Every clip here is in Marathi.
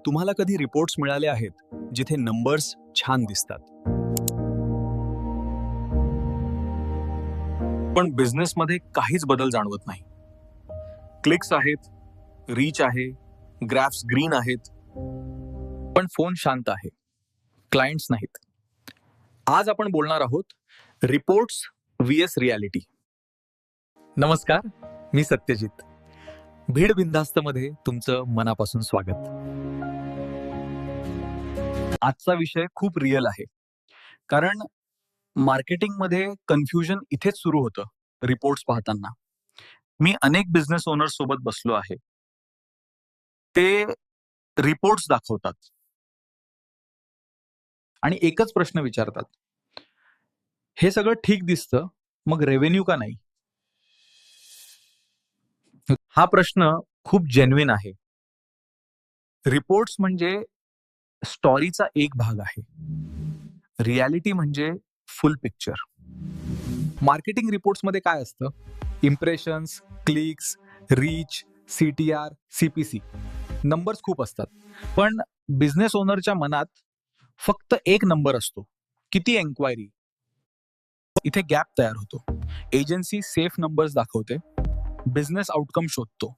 तुम्हाला कधी रिपोर्ट्स मिळाले आहेत जिथे नंबर्स छान दिसतात, पण बिझनेसमध्ये काहीच बदल जाणवत नाही? क्लिक्स आहेत, रीच आहे, ग्राफ्स ग्रीन आहेत, पण फोन शांत आहे, क्लायंट्स नाहीत. आज आपण बोलणार आहोत रिपोर्ट्स vs रियालिटी. नमस्कार, मी सत्यजित. भीड बिनधास्तमध्ये तुमचं मनापासून स्वागत. आजचा विषय खूप रिअल आहे, कारण मार्केटिंगमध्ये कन्फ्युजन इथेच सुरू होतं. रिपोर्ट्स पाहताना मी अनेक बिझनेस ओनर्स सोबत बसलो आहे. ते रिपोर्ट्स दाखवतात आणि एकच प्रश्न विचारतात, हे सगळं ठीक दिसतं, मग रेव्हेन्यू का नाही? हा प्रश्न खूप जेन्युइन आहे. रिपोर्ट्स म्हणजे स्टोरीचा एक भाग आहे, रियालिटी म्हणजे फुल पिक्चर. मार्केटिंग रिपोर्ट्समध्ये काय असतं? Impressions, clicks, reach, CTR, CPC, numbers खूप असतात. पण बिझनेस ओनरच्या मनात फक्त एक नंबर असतो, किती एन्क्वायरी. इथे गॅप तयार होतो. एजन्सी सेफ नंबर्स दाखवते, बिझनेस आउटकम शोधतो.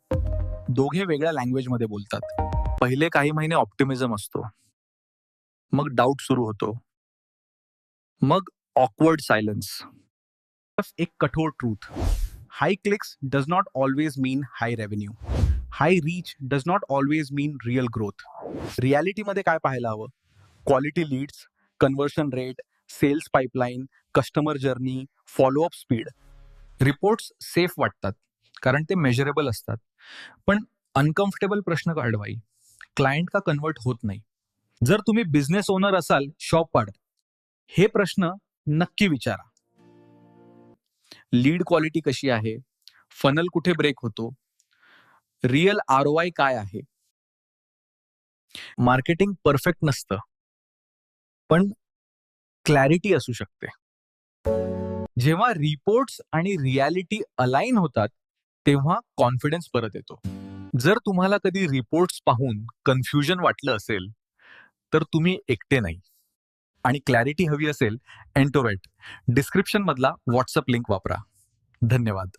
दोघे वेगळ्या लँग्वेजमध्ये बोलतात. पहिले काही महिने ऑप्टिमिझम असतो, मग डाऊट सुरू होतो, मग ऑकवर्ड सायलन्स. एक कठोर truth: high clicks does not always mean high revenue. High reach does not always mean real growth. रियालिटीमध्ये काय पाहायला हवं? Quality leads, conversion rate, sales pipeline, customer journey, follow up speed. Reports safe वाटतात कारण ते मेजरेबल असतात, पण अनकम्फर्टेबल प्रश्न काढवाई, क्लायंट का कन्वर्ट होत नाही? जर तुम्ही बिझनेस ओनर असाल, शॉप पाड, हे प्रश्न नक्की विचारा. लीड क्वालिटी कशी आहे? फनल कुठे ब्रेक होतो? रिअल ROI काय आहे? मार्केटिंग परफेक्ट नसतं, पण क्लॅरिटी असू शकते. जेव्हा रिपोर्ट्स आणि रियालिटी अलाइन होतात, तेव्हा कॉन्फिडन्स परत येतो. जर तुम्हाला कधी रिपोर्ट्स पाहून कन्फ्युजन वाटलं असेल, तर तुम्ही एकटे नाही. आणि क्लॅरिटी हवी असेल, एंटोवेट डिस्क्रिप्शन मधला व्हॉट्सअप लिंक वापरा. धन्यवाद.